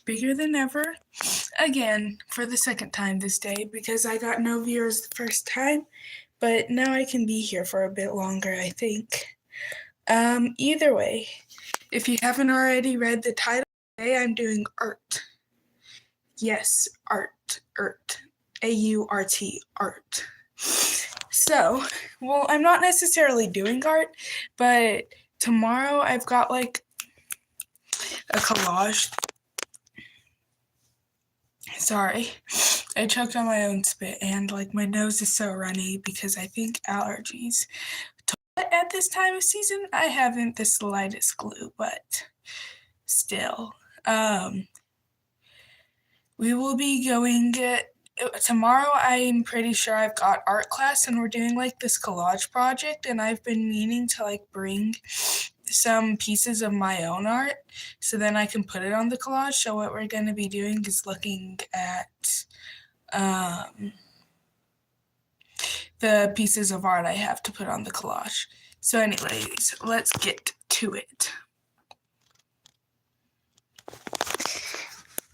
bigger than ever. Again, for the second time this day because I got no viewers the first time, but now I can be here for a bit longer, I think. Either way, if you haven't already read the title, today I'm doing art. Yes, art. A-U-R-T, art. So, well, I'm not necessarily doing art, but tomorrow I've got like a collage. Sorry, I choked on my own spit and like my nose is so runny because I think allergies. But at this time of season, I haven't the slightest clue, but still. We will be going tomorrow. I'm pretty sure I've got art class and we're doing like this collage project, and I've been meaning to like bring some pieces of my own art so then I can put it on the collage. So what we're going to be doing is looking at the pieces of art I have to put on the collage. So anyways, let's get to it.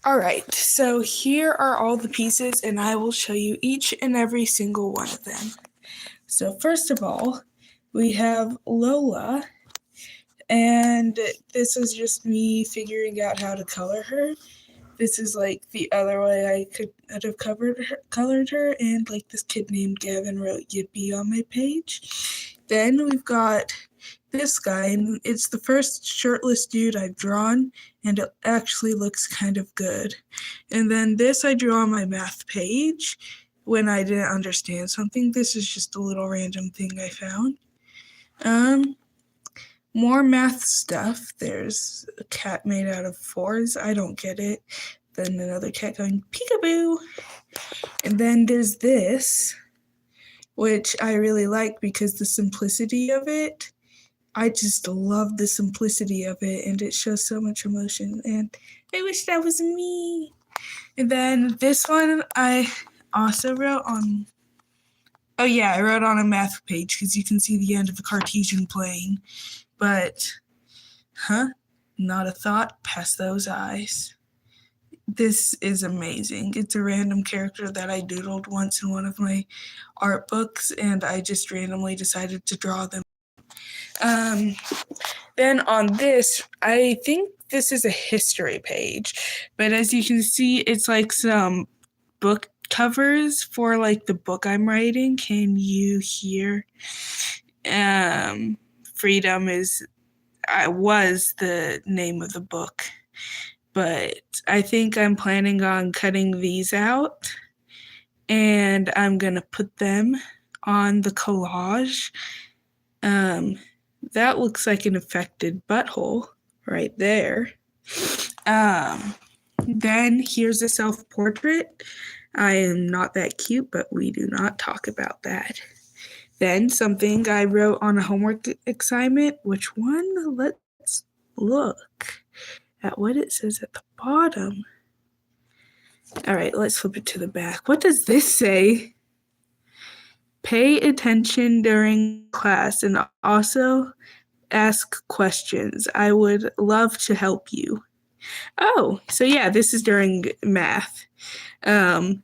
Alright, so here are all the pieces and I will show you each and every single one of them. So first of all, we have Lola, and this is just me figuring out how to color her. This is like the other way I could have colored her, and like this kid named Gavin wrote Yippee on my page. Then we've got this guy, and it's the first shirtless dude I've drawn, and it actually looks kind of good. And then this I drew on my math page when I didn't understand something. This is just a little random thing I found. More math stuff. There's a cat made out of fours. I don't get it. Then another cat going peekaboo. And then there's this, which I really like because the simplicity of it. I just love the simplicity of it, and it shows so much emotion, and I wish that was me. And then this one I also wrote on, I wrote on a math page because you can see the end of a Cartesian plane. But, not a thought past those eyes. This is amazing. It's a random character that I doodled once in one of my art books, and I just randomly decided to draw them. Then on this, I think this is a history page, but as you can see, it's like some book covers for like the book I'm writing. Can you hear? Freedom was the name of the book, but I think I'm planning on cutting these out, and I'm gonna put them on the collage. That looks like an affected butthole right there. Then here's a self-portrait. I am not that cute, but we do not talk about that. Then something I wrote on a homework assignment. Which one? Let's look at what it says at the bottom. All right, let's flip it to the back. What does this say? Pay attention during class and also ask questions. I would love to help you. Oh, so yeah, this is during math. And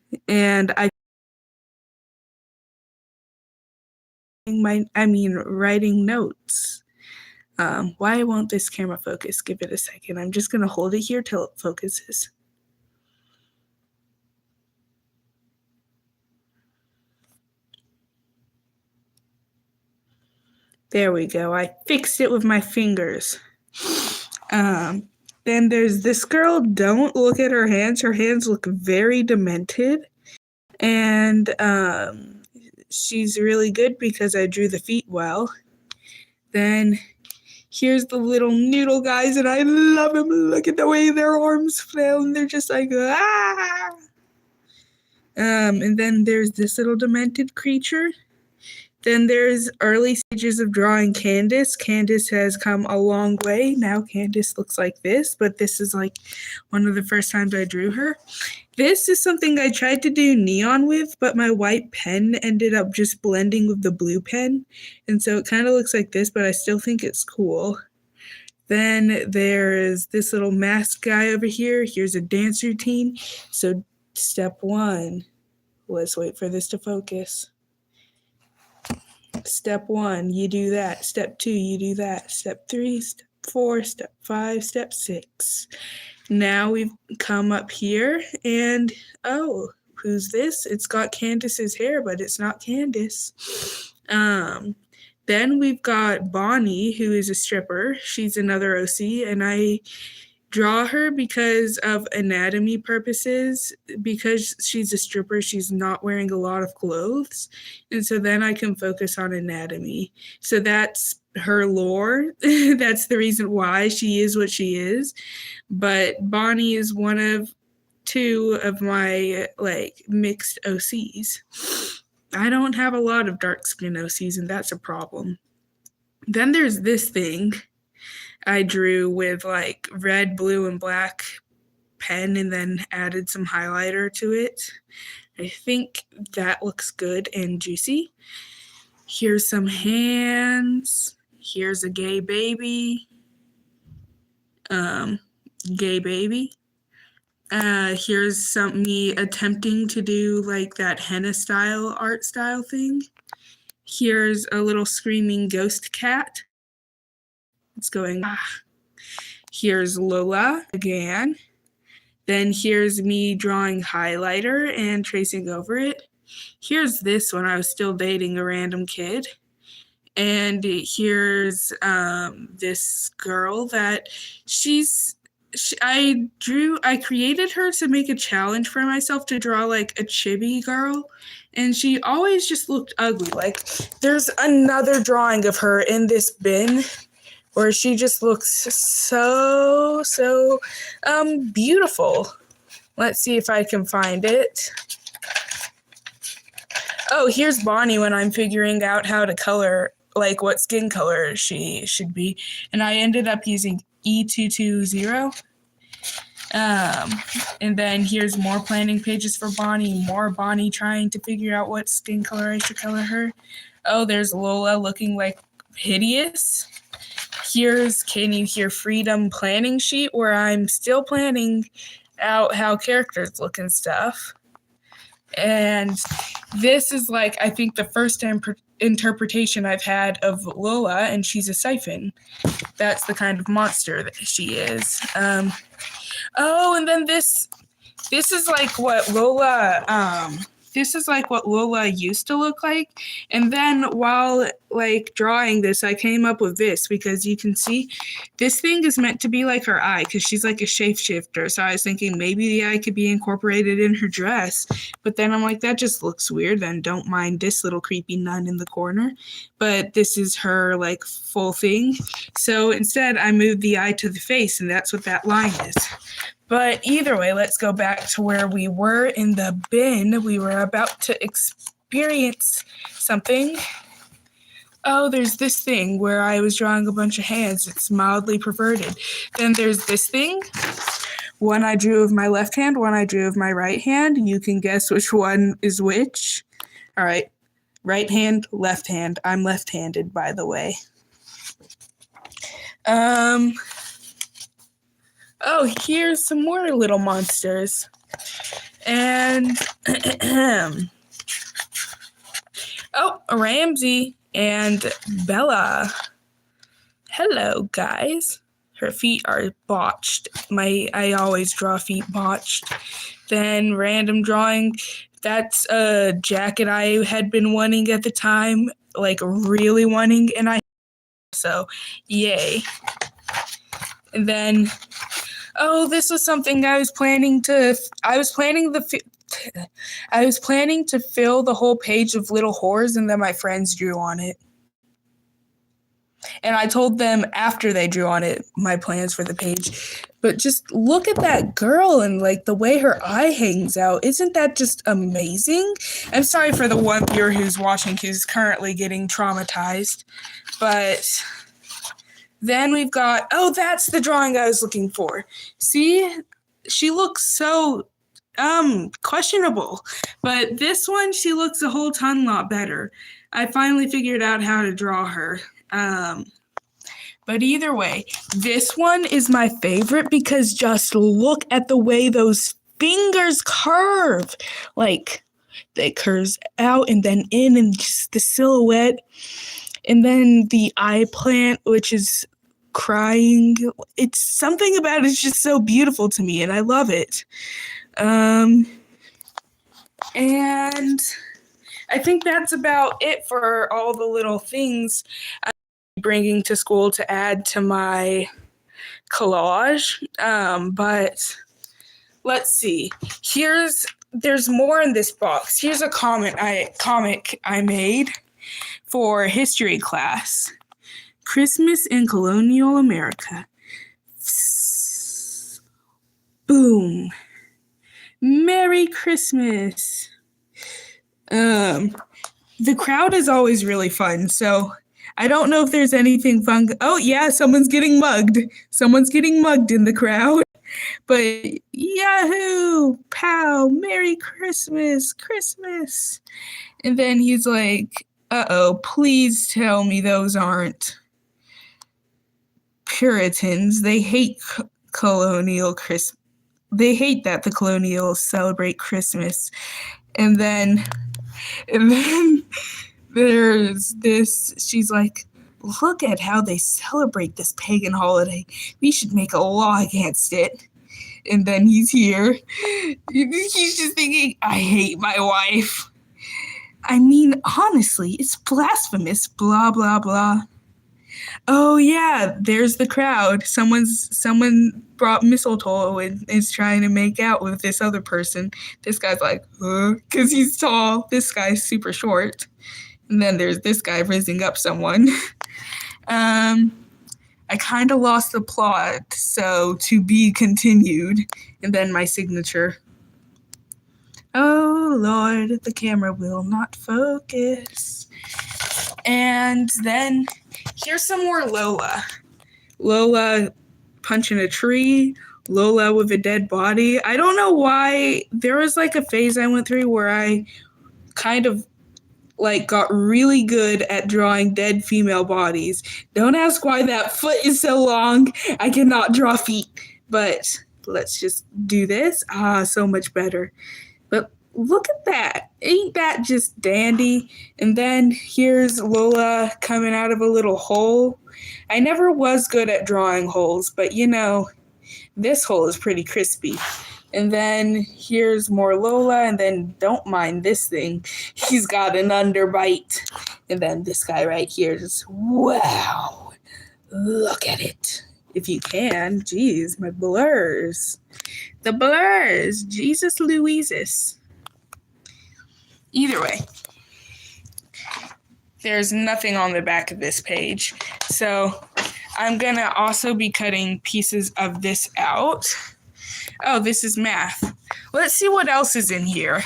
writing notes. Why won't this camera focus? Give it a second. I'm just going to hold it here till it focuses. There we go. I fixed it with my fingers. Then there's this girl. Don't look at her hands. Her hands look very demented. And she's really good because I drew the feet well. Then here's the little noodle guys, and I love them. Look at the way their arms flail, and they're just like, ah! And then there's this little demented creature. Then there's early stages of drawing Candace. Candace has come a long way. Now Candace looks like this, but this is like one of the first times I drew her. This is something I tried to do neon with, but my white pen ended up just blending with the blue pen. And so it kind of looks like this, but I still think it's cool. Then there's this little mask guy over here. Here's a dance routine. So step 1, let's wait for this to focus. Step 1, you do that. Step 2, you do that. Step 3, step 4, step 5, step 6. Now we've come up here and, oh, who's this? It's got Candace's hair, but it's not Candace. Then we've got Bonnie, who is a stripper. She's another OC, and I draw her because of anatomy purposes. Because she's a stripper, she's not wearing a lot of clothes, and so then I can focus on anatomy. So that's her lore. That's the reason why she is what she is. But Bonnie is one of 2 of my like mixed OCs. I don't have a lot of dark skin OCs, and that's a problem. Then there's this thing I drew with like red, blue, and black pen and then added some highlighter to it. I think that looks good and juicy. Here's some hands. Here's a gay baby. Here's me attempting to do like that henna style art style thing. Here's a little screaming ghost cat. It's going, ah. Here's Lola again. Then here's me drawing highlighter and tracing over it. Here's this when I was still dating a random kid. And here's this girl that I created her to make a challenge for myself to draw like a chibi girl, and she always just looked ugly. Like there's another drawing of her in this bin where she just looks so beautiful. Let's see if I can find it. Oh, here's Bonnie when I'm figuring out how to color, like what skin color she should be, and I ended up using E220. And then here's more planning pages for Bonnie, more Bonnie trying to figure out what skin color I should color her. Oh, there's Lola looking like hideous. Here's Can You Hear Freedom planning sheet where I'm still planning out how characters look and stuff. And this is like, I think the first interpretation I've had of Lola, and she's a siphon. That's the kind of monster that she is. Oh, and then this is like what Lola used to look like. And then while like drawing this, I came up with this because you can see this thing is meant to be like her eye because she's like a shapeshifter. So I was thinking maybe the eye could be incorporated in her dress. But then I'm like, that just looks weird. Then don't mind this little creepy nun in the corner. But this is her like full thing. So instead I moved the eye to the face, and that's what that line is. But either way, let's go back to where we were in the bin. We were about to experience something. Oh, there's this thing where I was drawing a bunch of hands. It's mildly perverted. Then there's this thing. One I drew of my left hand, one I drew of my right hand. You can guess which one is which. All right. Right hand, left hand. I'm left-handed, by the way. Oh, here's some more little monsters. And, oh, Ramsey and Bella. Hello, guys. Her feet are botched. I always draw feet botched. Then random drawing. That's a jacket I had been wanting at the time, like really wanting, and so yay. And then, oh, this was something I was planning to fill the whole page of little whores, and then my friends drew on it. And I told them after they drew on it my plans for the page. But just look at that girl and like the way her eye hangs out. Isn't that just amazing? I'm sorry for the one viewer who's watching who's currently getting traumatized. But then we've got, oh, that's the drawing I was looking for. See? She looks so questionable. But this one, she looks a whole ton lot better. I finally figured out how to draw her. But either way, this one is my favorite because just look at the way those fingers curve. Like, they curves out and then in and just the silhouette. And then the eye plant, which is crying. It's something about it's just so beautiful to me and I love it. And I think that's about it for all the little things I'm bringing to school to add to my collage. But let's see. There's more in this box. Here's a comic I made for history class. Christmas in colonial America. Boom. Merry Christmas. The crowd is always really fun, so I don't know if there's anything fun. Oh yeah, someone's getting mugged. Someone's getting mugged in the crowd. But yahoo, pow, Merry Christmas, Christmas. And then he's like, uh-oh, please tell me those aren't Puritans. They hate colonial Christmas. They hate that the colonials celebrate Christmas. And then there's this, she's like, look at how they celebrate this pagan holiday. We should make a law against it. And then he's here. He's just thinking, I hate my wife. I mean, honestly, it's blasphemous, blah, blah, blah. Oh yeah, there's the crowd. Someone brought mistletoe and is trying to make out with this other person. This guy's like, because he's tall. This guy's super short. And then there's this guy raising up someone. I kind of lost the plot, so to be continued. And then my signature. Oh Lord, the camera will not focus. And then here's some more Lola. Lola punching a tree. Lola with a dead body. I don't know why. There was like a phase I went through where I kind of like got really good at drawing dead female bodies. Don't ask why that foot is so long. I cannot draw feet. But let's just do this. So much better. But look at that. Ain't that just dandy? And then here's Lola coming out of a little hole. I never was good at drawing holes, but you know, this hole is pretty crispy. And then here's more Lola, and then don't mind this thing. He's got an underbite. And then this guy right here just, wow, look at it. If you can, geez, my blurs. The blurs, Jesus Louises. Either way, there's nothing on the back of this page. So I'm going to also be cutting pieces of this out. Oh, this is math. Let's see what else is in here.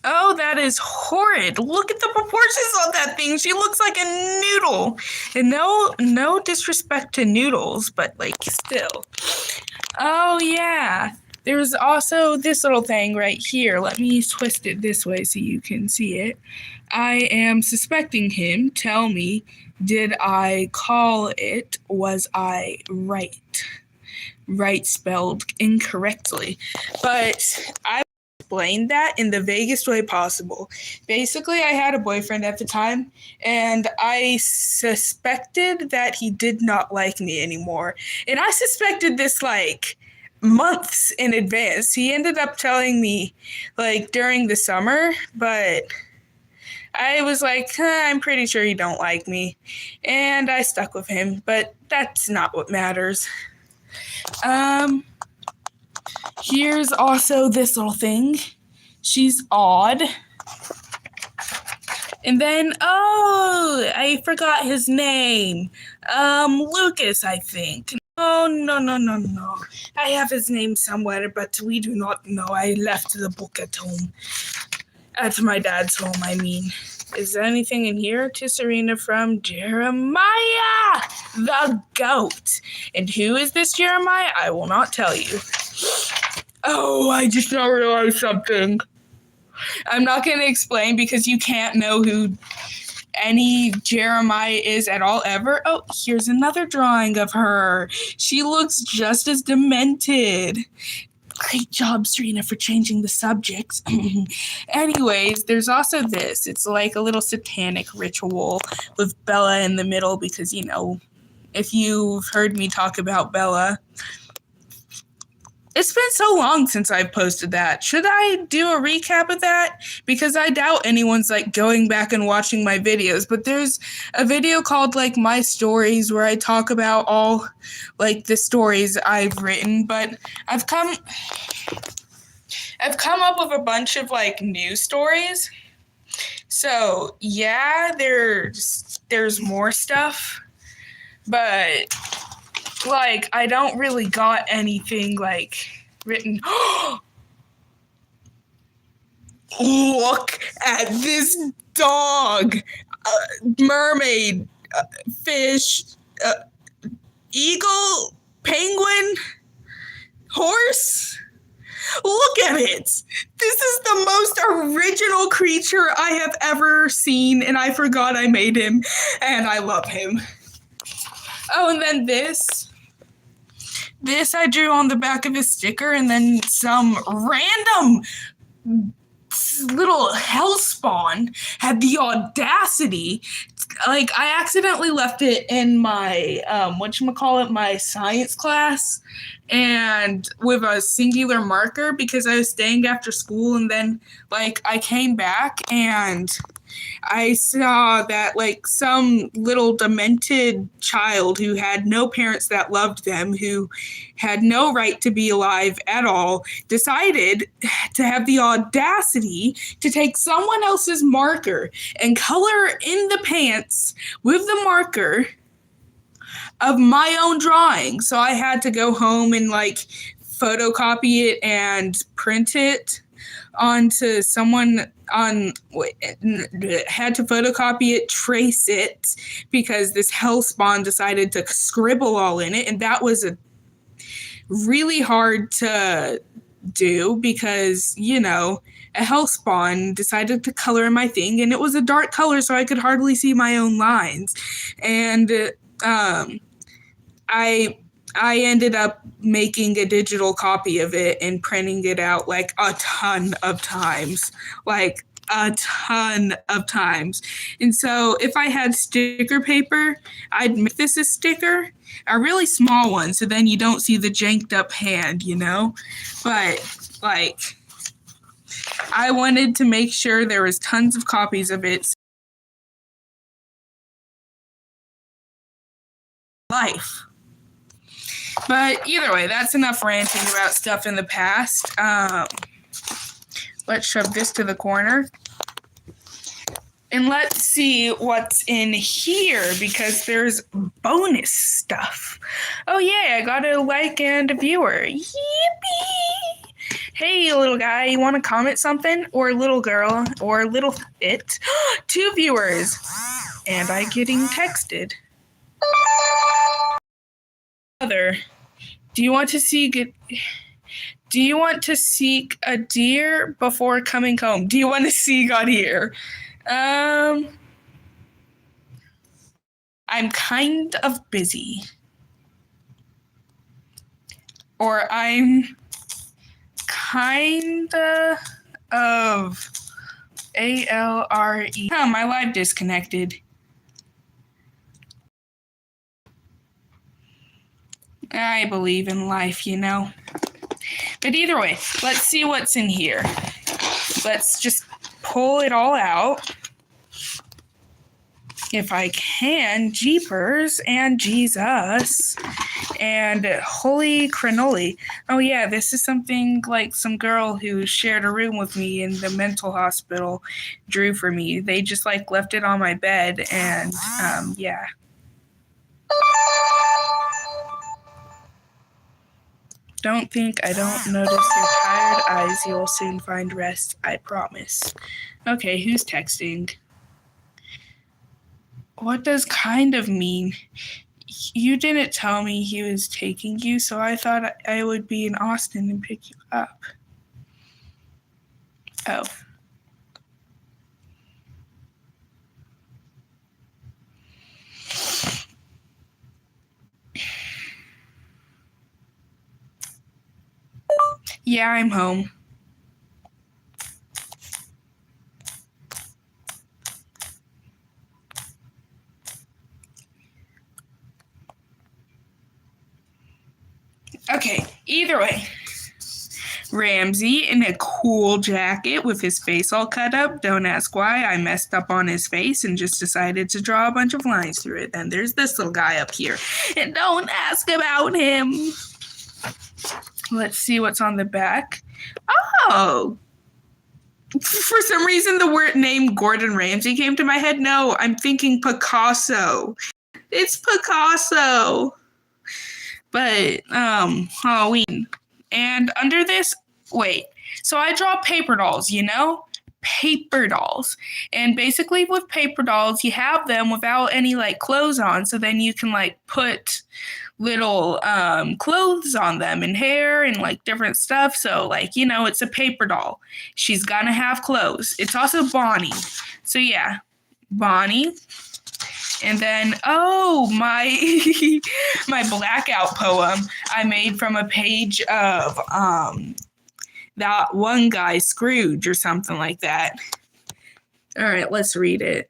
Oh, that is horrid. Look at the proportions on that thing. She looks like a noodle. And no disrespect to noodles, but like still. Oh, yeah. There's also this little thing right here. Let me twist it this way so you can see it. I am suspecting him. Tell me, did I call it? Was I right? Right spelled incorrectly. But I explained that in the vaguest way possible. Basically, I had a boyfriend at the time, and I suspected that he did not like me anymore. And I suspected this like months in advance. He ended up telling me like during the summer, but I was like, I'm pretty sure you don't like me. And I stuck with him, but that's not what matters. Here's also this little thing. She's odd. And then, oh, I forgot his name. Lucas, I think. Oh, no. I have his name somewhere, but we do not know. I left the book at home. At my dad's home, I mean. Is there anything in here? To Serena from Jeremiah, the goat. And who is this Jeremiah? I will not tell you. Oh, I just now realized something. I'm not going to explain because you can't know who any Jeremiah is at all ever. Oh, here's another drawing of her. She looks just as demented. Great job, Serena, for changing the subject. Anyways, there's also this. It's like a little satanic ritual with Bella in the middle because, you know, if you've heard me talk about Bella, it's been so long since I've posted that. Should I do a recap of that? Because I doubt anyone's like going back and watching my videos, but there's a video called like My Stories where I talk about all like the stories I've written, but I've come up with a bunch of like new stories. So, yeah, there's more stuff, but like, I don't really got anything, like, written. Look at this dog. Mermaid. Fish. Eagle. Penguin. Horse. Look at it. This is the most original creature I have ever seen, and I forgot I made him, and I love him. Oh, and then this I drew on the back of a sticker, and then some random little hellspawn had the audacity, like, I accidentally left it in my, my science class, and with a singular marker because I was staying after school, and then, like, I came back, and I saw that, like, some little demented child who had no parents that loved them, who had no right to be alive at all, decided to have the audacity to take someone else's marker and color in the pants with the marker of my own drawing. So I had to go home and, like, photocopy it and print it onto someone had to photocopy it, trace it, because this hellspawn decided to scribble all in it, and that was a really hard to do because, you know, a hellspawn decided to color in my thing, and it was a dark color, so I could hardly see my own lines. And I ended up making a digital copy of it and printing it out like a ton of times. And so if I had sticker paper, I'd make this a sticker, a really small one, so then you don't see the janked up hand, you know? But, like, I wanted to make sure there was tons of copies of it. Life. But either way, that's enough ranting about stuff in the past. Let's shove this to the corner. And let's see what's in here, because there's bonus stuff. Oh yeah, I got a like and a viewer. Yippee! Hey, little guy, you want to comment something? Or little girl, or little it. 2 viewers. And I getting texted. Do you want to seek a deer before coming home? Do you want to seek a deer? I'm kind of busy. Or I'm kind of ALRE. Oh, my live disconnected. I believe in life, you know. But either way, let's see what's in here. Let's just pull it all out. If I can, jeepers and Jesus and holy cannoli. Oh yeah, this is something like some girl who shared a room with me in the mental hospital drew for me. They just like left it on my bed, and yeah. Don't think I don't notice your tired eyes. You'll soon find rest, I promise. Okay, who's texting? What does kind of mean? You didn't tell me he was taking you, so I thought I would be in Austin and pick you up. Oh. Yeah, I'm home. Okay, either way. Ramsey in a cool jacket with his face all cut up. Don't ask why. I messed up on his face and just decided to draw a bunch of lines through it. Then there's this little guy up here. And don't ask about him. Let's see what's on the back. Oh. For some reason, the word name Gordon Ramsay came to my head. No, I'm thinking Picasso. It's Picasso. But, Halloween. And under this, wait. So I draw paper dolls, you know? Paper dolls. And basically with paper dolls, you have them without any, like, clothes on. So then you can, like, put little clothes on them and hair and, like, different stuff. So, like, you know, it's a paper doll. She's gonna have clothes. It's also Bonnie. So, yeah. Bonnie. And then, my my blackout poem I made from a page of that one guy, Scrooge, or something like that. All right, let's read it.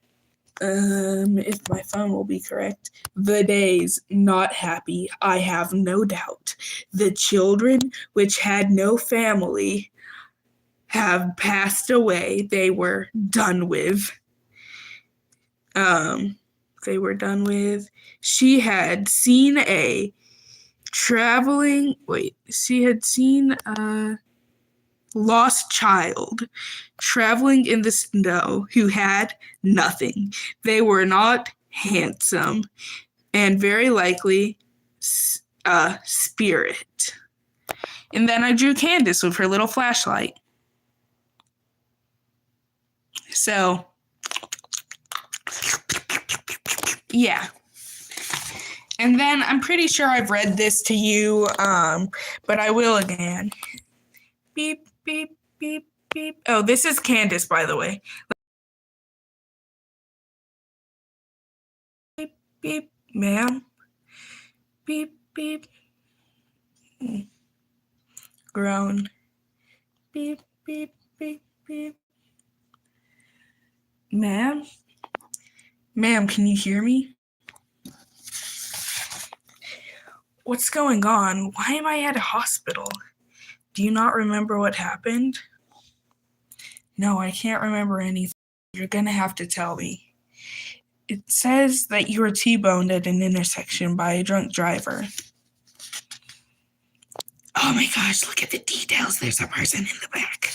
If my phone will be correct. The days not happy, I have no doubt. The children which had no family have passed away. They were done with. She had seen a lost child traveling in the snow who had nothing. They were not handsome and very likely a spirit. And then I drew Candace with her little flashlight. So, yeah. And then I'm pretty sure I've read this to you, but I will again. Beep, beep, beep, beep. Oh, this is Candace, by the way. Beep, beep, ma'am. Beep, beep. Groan. Beep, beep, beep, beep. Ma'am? Ma'am, can you hear me? What's going on? Why am I at a hospital? Do you not remember what happened? No, I can't remember anything. You're gonna have to tell me. It says that you were T-boned at an intersection by a drunk driver. Oh my gosh, look at the details. There's a person in the back.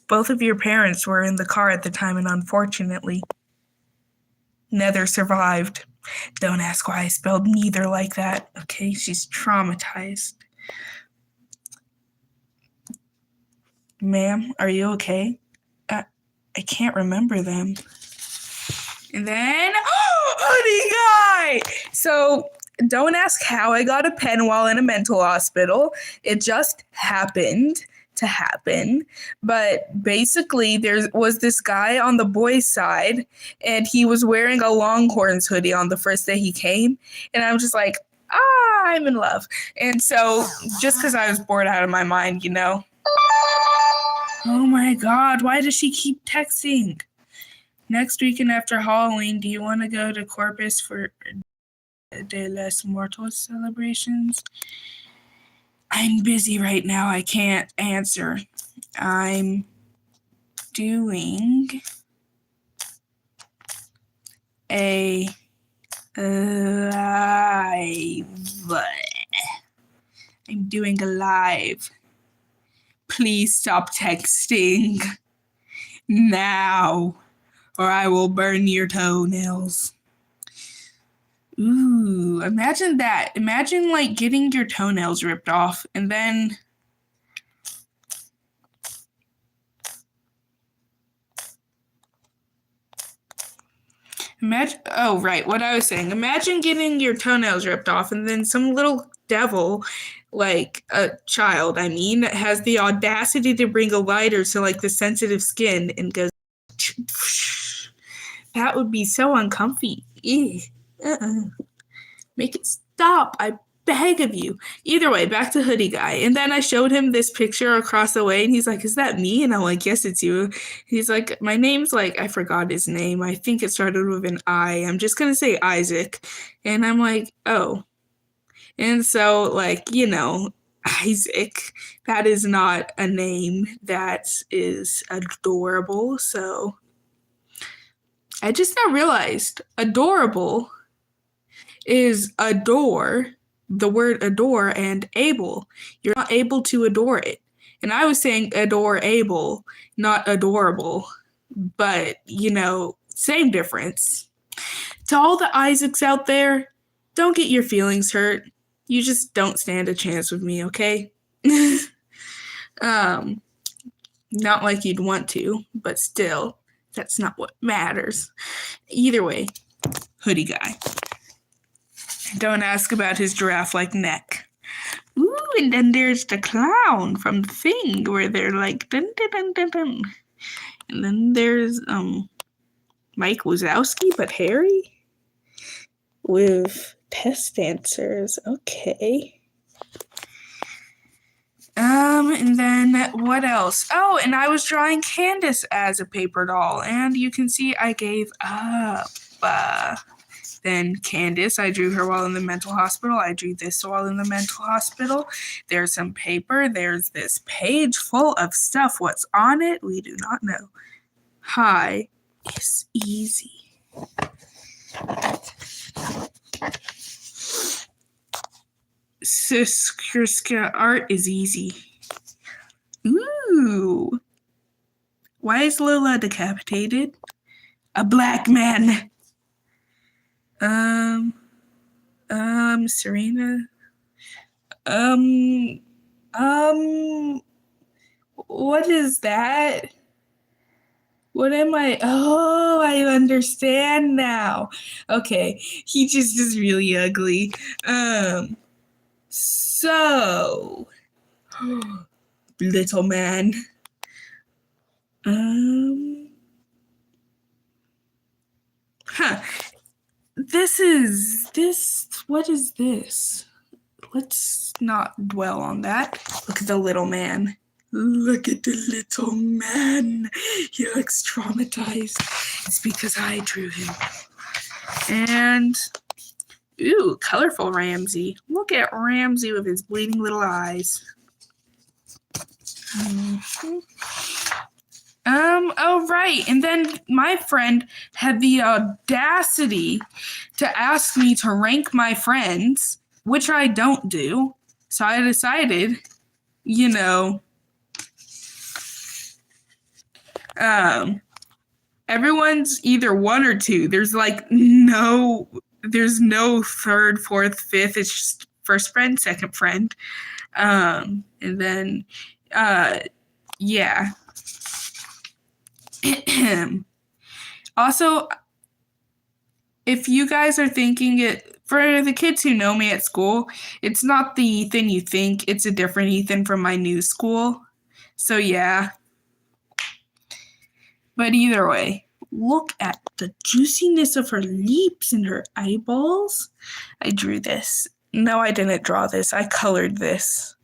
Both of your parents were in the car at the time, and unfortunately, neither survived. Don't ask why I spelled neither like that. Okay, she's traumatized. Ma'am, are you okay? I can't remember them. And then, honey guy! So, don't ask how I got a pen while in a mental hospital. It just happened to happen. But basically, there was this guy on the boys' side, and he was wearing a Longhorns hoodie on the first day he came. And I'm just like, I'm in love. And so, just because I was bored out of my mind, you know. Oh my God, why does she keep texting? Next weekend after Halloween, do you want to go to Corpus for De los Muertos celebrations? I'm busy right now. I can't answer. I'm doing a live. I'm doing a live. Please stop texting now, or I will burn your toenails. Ooh, imagine that. Imagine, like, getting your toenails ripped off, and then what I was saying. Imagine getting your toenails ripped off, and then some little devil, like a child, has the audacity to bring a lighter to, like, the sensitive skin and goes, that would be so uncomfy. Make it stop, I beg of you. Either way, back to hoodie guy. And then I showed him this picture across the way, and he's like, is that me? And I'm like, yes, it's you. He's like, my name's like, I forgot his name. I think it started with an I. I'm just going to say Isaac. And I'm like, oh. And so, like, you know, Isaac, that is not a name that is adorable. So I just now realized adorable is adore, the word adore, and able. You're not able to adore it. And I was saying adorable, not adorable. But, you know, same difference. To all the Isaacs out there, don't get your feelings hurt. You just don't stand a chance with me, okay? Not like you'd want to, but still, that's not what matters. Either way, hoodie guy. Don't ask about his giraffe-like neck. Ooh, and then there's the clown from The Thing, where they're like, dun, dun, dun, dun, dun. And then there's Mike Wazowski, but Harry with test answers. Okay. And then what else? Oh, and I was drawing Candace as a paper doll, and you can see I gave up. Then Candace, I drew her while in the mental hospital. I drew this while in the mental hospital. There's some paper. There's this page full of stuff. What's on it? We do not know. Hi is easy. Art is easy. Ooh. Why is Lola decapitated? A black man. Serena. What is that? What am I? Oh, I understand now. Okay, he just is really ugly. So, little man. What is this? Let's not dwell on that. Look at the little man. Look at the little man. He looks traumatized. It's because I drew him. And, ooh, colorful Ramsey. Look at Ramsey with his bleeding little eyes. Oh, right. And then my friend had the audacity to ask me to rank my friends, which I don't do. So I decided, you know, everyone's either one or two. There's no third, fourth, fifth. It's just first friend, second friend. And then, yeah. Also, if you guys are thinking it, for the kids who know me at school, it's not the Ethan you think. It's a different Ethan from my new school. So, yeah. But either way, look at the juiciness of her lips and her eyeballs. I drew this. No, I didn't draw this. I colored this.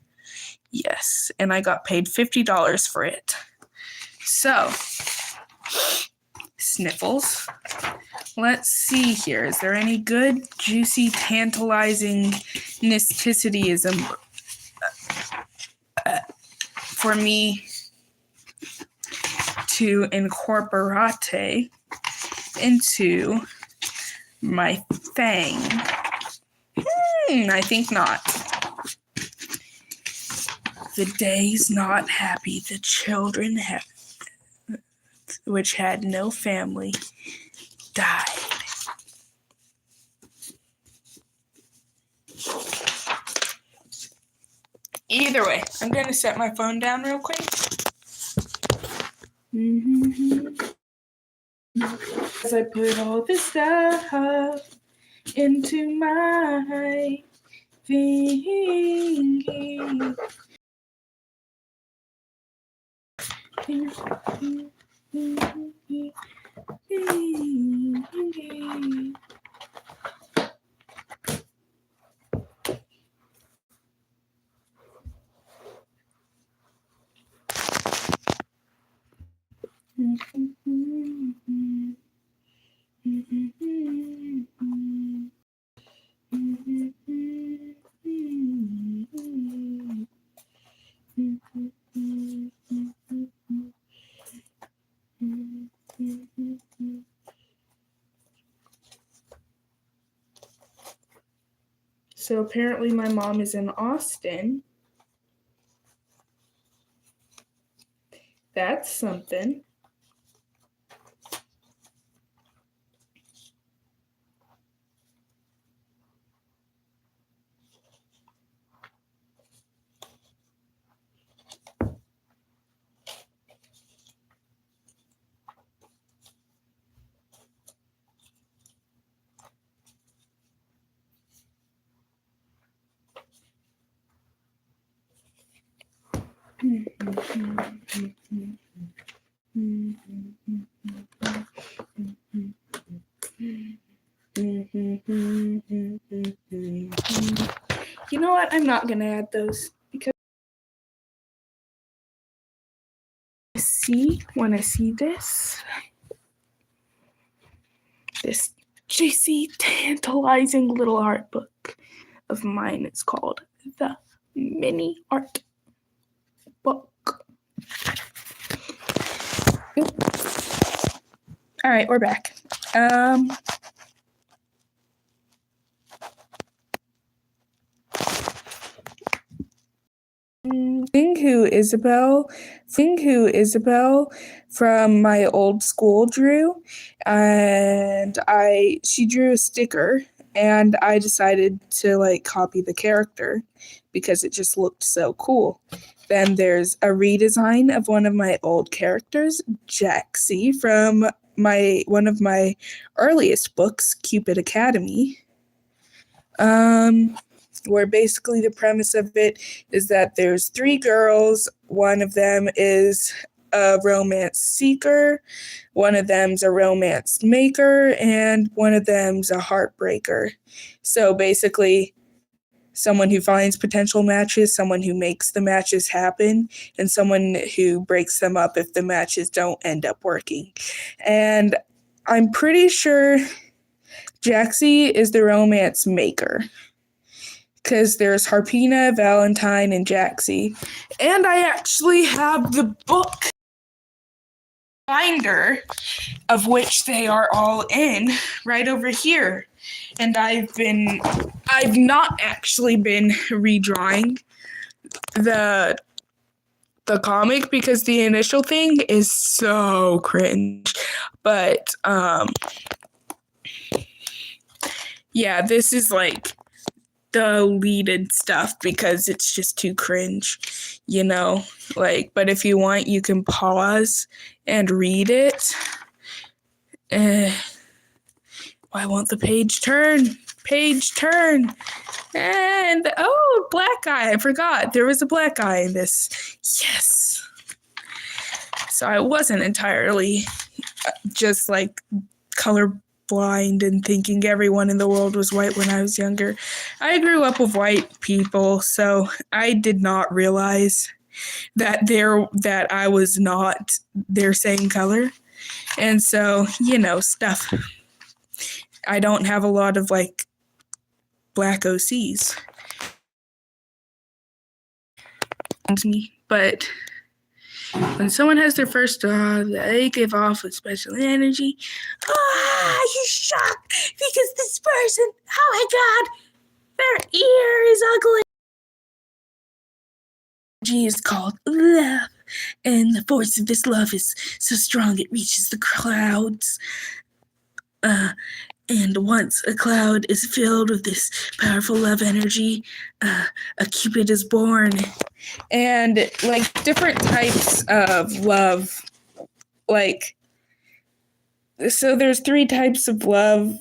Yes, and I got paid $50 for it. So, Sniffles. Let's see here. Is there any good, juicy, tantalizing nysticityism for me to incorporate into my thing? I think not. The day's not happy. The children which had no family died. Either way, I'm going to set my phone down real quick. As I put all this stuff into my thinking. So apparently my mom is in Austin. That's something. You know what? I'm not going to add those because when I see this juicy, tantalizing little art book of mine. It's called The Mini Art Book. All right, we're back. Who Isabel from my old school drew, and she drew a sticker, and I decided to copy the character because it just looked so cool. Then there's a redesign of one of my old characters, Jaxie, from one of my earliest books, Cupid Academy. Where basically the premise of it is that there's 3 girls. One of them is a romance seeker, one of them's a romance maker, and one of them's a heartbreaker. So basically, someone who finds potential matches, someone who makes the matches happen, and someone who breaks them up if the matches don't end up working. And I'm pretty sure Jaxie is the romance maker, because there's Harpina, Valentine, and Jaxie. And I actually have the book binder of which they are all in right over here. And I've not actually been redrawing the comic because the initial thing is so cringe. But yeah, this is the deleted stuff because it's just too cringe, but if you want, you can pause and read it. Why won't the page turn? And black guy, I forgot there was a black guy in this. Yes. So I wasn't entirely just color blind and thinking everyone in the world was white when I was younger. I grew up with white people, so I did not realize that I was not their same color. And so, stuff. I don't have a lot of black OCs. But when someone has their first dog, they give off a special energy. You're shocked because this person, oh my God, their ear is ugly. Energy is called love, and the force of this love is so strong it reaches the clouds. And once a cloud is filled with this powerful love energy, a Cupid is born. And different types of love, so there's 2 types of love,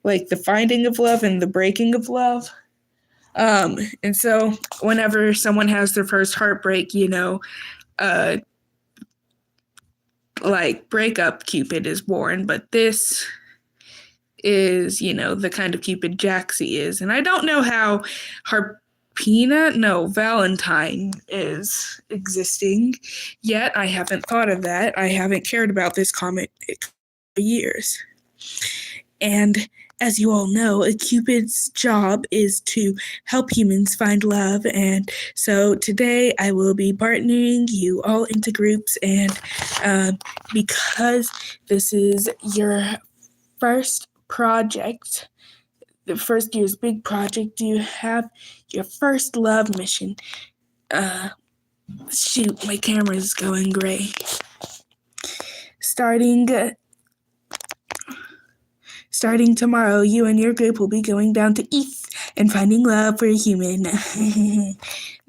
the finding of love and the breaking of love. And so whenever someone has their first heartbreak, breakup Cupid is born, but this is, the kind of Cupid Jaxie is. And I don't know how Valentine is existing. Yet I haven't thought of that. I haven't cared about this comic for years. And as you all know, a Cupid's job is to help humans find love. And so today I will be partnering you all into groups. And because this is your first project, the first year's big project, you have your first love mission. Shoot, my camera's going gray. Starting tomorrow, you and your group will be going down to East and finding love for a human.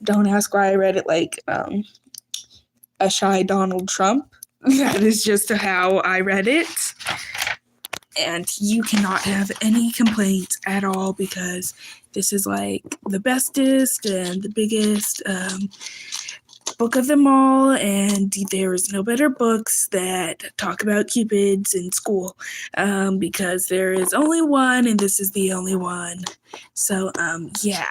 Don't ask why I read it like a shy Donald Trump. That is just how I read it. And you cannot have any complaints at all because this is like the bestest and the biggest book of them all, and there is no better books that talk about Cupids in school because there is only one, and this is the only one. So, yeah.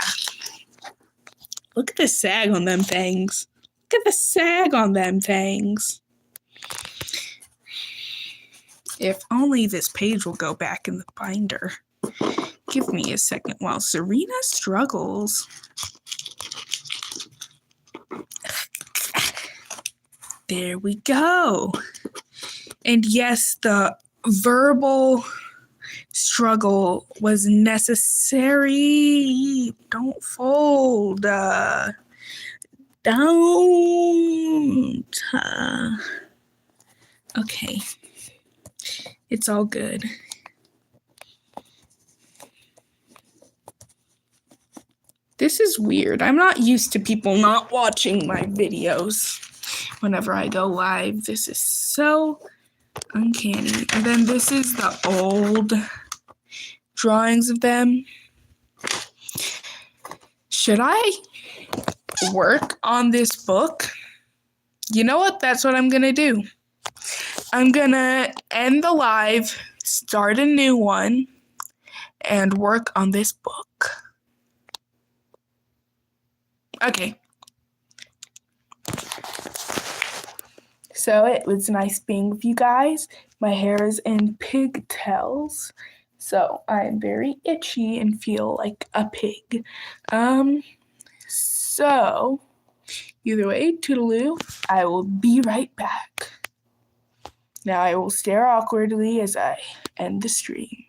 Look at the sag on them things. Look at the sag on them things. If only this page will go back in the binder. Give me a second while Serena struggles. There we go. And yes, the verbal struggle was necessary. Don't fold. Don't. Okay. It's all good. This is weird. I'm not used to people not watching my videos whenever I go live. This is so uncanny. And then this is the old drawings of them. Should I work on this book? You know what? That's what I'm going to do. I'm going to end the live, start a new one, and work on this book. Okay. So it was nice being with you guys. My hair is in pigtails, so I'm very itchy and feel like a pig. So either way, toodaloo, I will be right back. Now I will stare awkwardly as I end the stream.